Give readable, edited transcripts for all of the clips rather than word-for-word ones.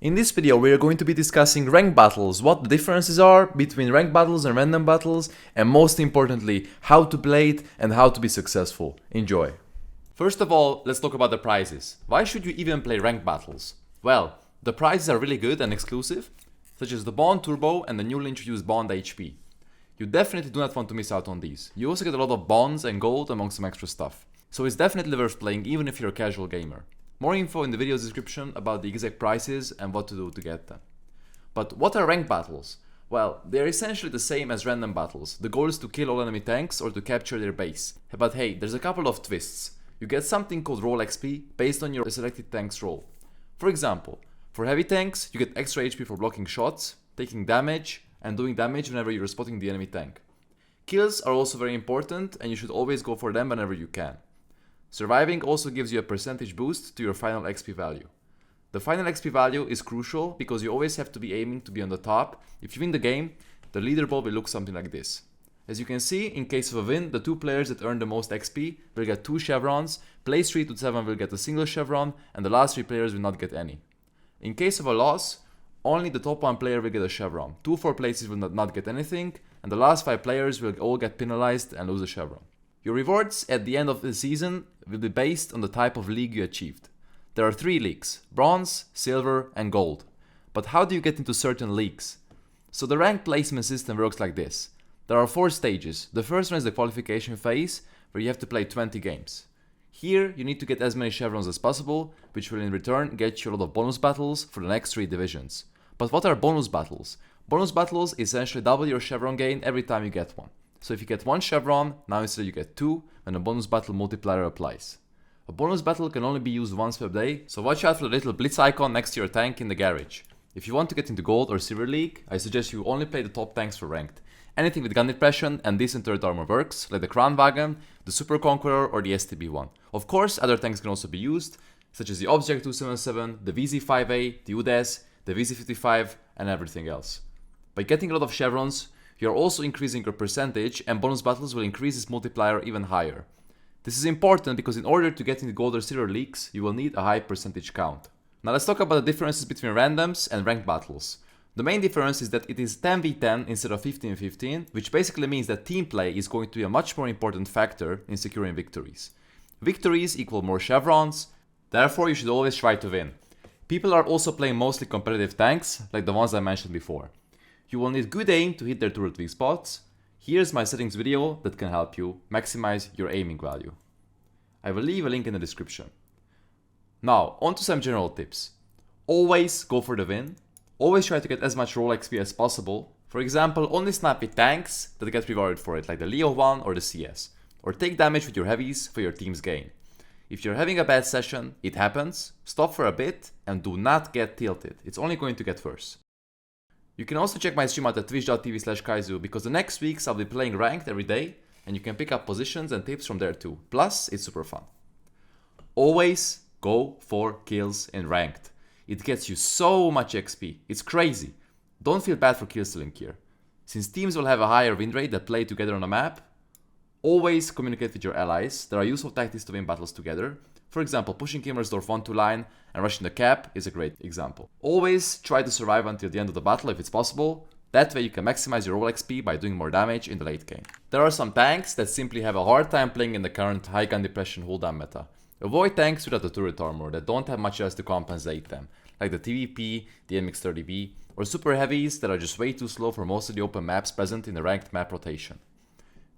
In this video we are going to be discussing ranked battles, what the differences are between ranked battles and random battles, and most importantly, how to play it and how to be successful. Enjoy! First of all, let's talk about the prizes. Why should you even play ranked battles? Well, the prizes are really good and exclusive, such as the Bond Turbo and the newly introduced Bond HP. You definitely do not want to miss out on these. You also get a lot of bonds and gold among some extra stuff. So it's definitely worth playing even if you're a casual gamer. More info in the video's description about the exact prices and what to do to get them. But what are ranked battles? Well, they are essentially the same as random battles. The goal is to kill all enemy tanks or to capture their base. But hey, there's a couple of twists. You get something called roll XP based on your selected tank's roll. For example, for heavy tanks, you get extra HP for blocking shots, taking damage, and doing damage whenever you're spotting the enemy tank. Kills are also very important, and you should always go for them whenever you can. Surviving also gives you a percentage boost to your final XP value. The final XP value is crucial because you always have to be aiming to be on the top. If you win the game, the leaderboard will look something like this. As you can see, in case of a win, the two players that earn the most XP will get 2 chevrons, place 3 to 7 will get a single chevron, and the last 3 players will not get any. In case of a loss, only the top 1 player will get a chevron, 2 4 places will not get anything, and the last 5 players will all get penalized and lose a chevron. Your rewards at the end of the season will be based on the type of league you achieved. There are 3 leagues: bronze, silver, and gold. But how do you get into certain leagues? So the rank placement system works like this. There are 4 stages. The first one is the qualification phase, where you have to play 20 games. Here you need to get as many chevrons as possible, which will in return get you a lot of bonus battles for the next 3 divisions. But what are bonus battles? Bonus battles essentially double your chevron gain every time you get one. So if you get 1 chevron, now instead you get 2 when a bonus battle multiplier applies. A bonus battle can only be used once per day, so watch out for the little blitz icon next to your tank in the garage. If you want to get into gold or silver league, I suggest you only play the top tanks for ranked. Anything with gun depression and decent turret armor works, like the Kranvagn, the Super Conqueror or the STB1. Of course, other tanks can also be used, such as the Object 277, the VZ5A, the UDES, the VZ55 and everything else. By getting a lot of chevrons, you are also increasing your percentage, and bonus battles will increase this multiplier even higher. This is important because in order to get into gold or silver leagues, you will need a high percentage count. Now let's talk about the differences between randoms and ranked battles. The main difference is that it is 10v10 instead of 15v15, which basically means that team play is going to be a much more important factor in securing victories. Victories equal more chevrons, therefore you should always try to win. People are also playing mostly competitive tanks, like the ones I mentioned before. You will need good aim to hit their turret weak spots. Here's my settings video that can help you maximize your aiming value. I will leave a link in the description. Now, on to some general tips. Always go for the win. Always try to get as much roll XP as possible. For example, only snipe with tanks that get rewarded for it, like the Leo 1 or the CS. Or take damage with your heavies for your team's gain. If you're having a bad session, it happens, stop for a bit and do not get tilted. It's only going to get worse. You can also check my stream out at twitch.tv/kajzoo because the next weeks I'll be playing ranked every day and you can pick up positions and tips from there too. Plus, it's super fun. Always go for kills in ranked. It gets you so much XP. It's crazy. Don't feel bad for kill stealing here. Since teams will have a higher win rate that play together on a map, always communicate with your allies. There are useful tactics to win battles together. For example, pushing Kimmersdorf 1-2 line and rushing the cap is a great example. Always try to survive until the end of the battle if it's possible. That way you can maximize your roll XP by doing more damage in the late game. There are some tanks that simply have a hard time playing in the current high gun depression cooldown meta. Avoid tanks without the turret armor that don't have much else to compensate them, like the TVP, the MX-30B, or super heavies that are just way too slow for most of the open maps present in the ranked map rotation.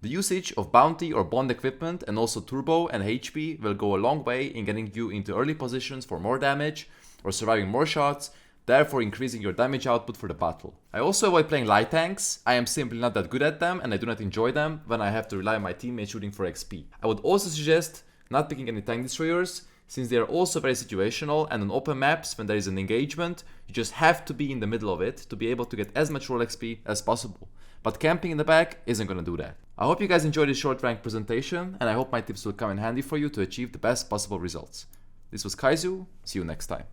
The usage of bounty or bond equipment and also turbo and HP will go a long way in getting you into early positions for more damage or surviving more shots, therefore increasing your damage output for the battle. I also avoid playing light tanks. I am simply not that good at them and I do not enjoy them when I have to rely on my teammates shooting for XP. I would also suggest not picking any tank destroyers, since they are also very situational, and on open maps when there is an engagement, you just have to be in the middle of it to be able to get as much roll XP as possible. But camping in the back isn't gonna do that. I hope you guys enjoyed this short rank presentation, and I hope my tips will come in handy for you to achieve the best possible results. This was kajzoo, see you next time.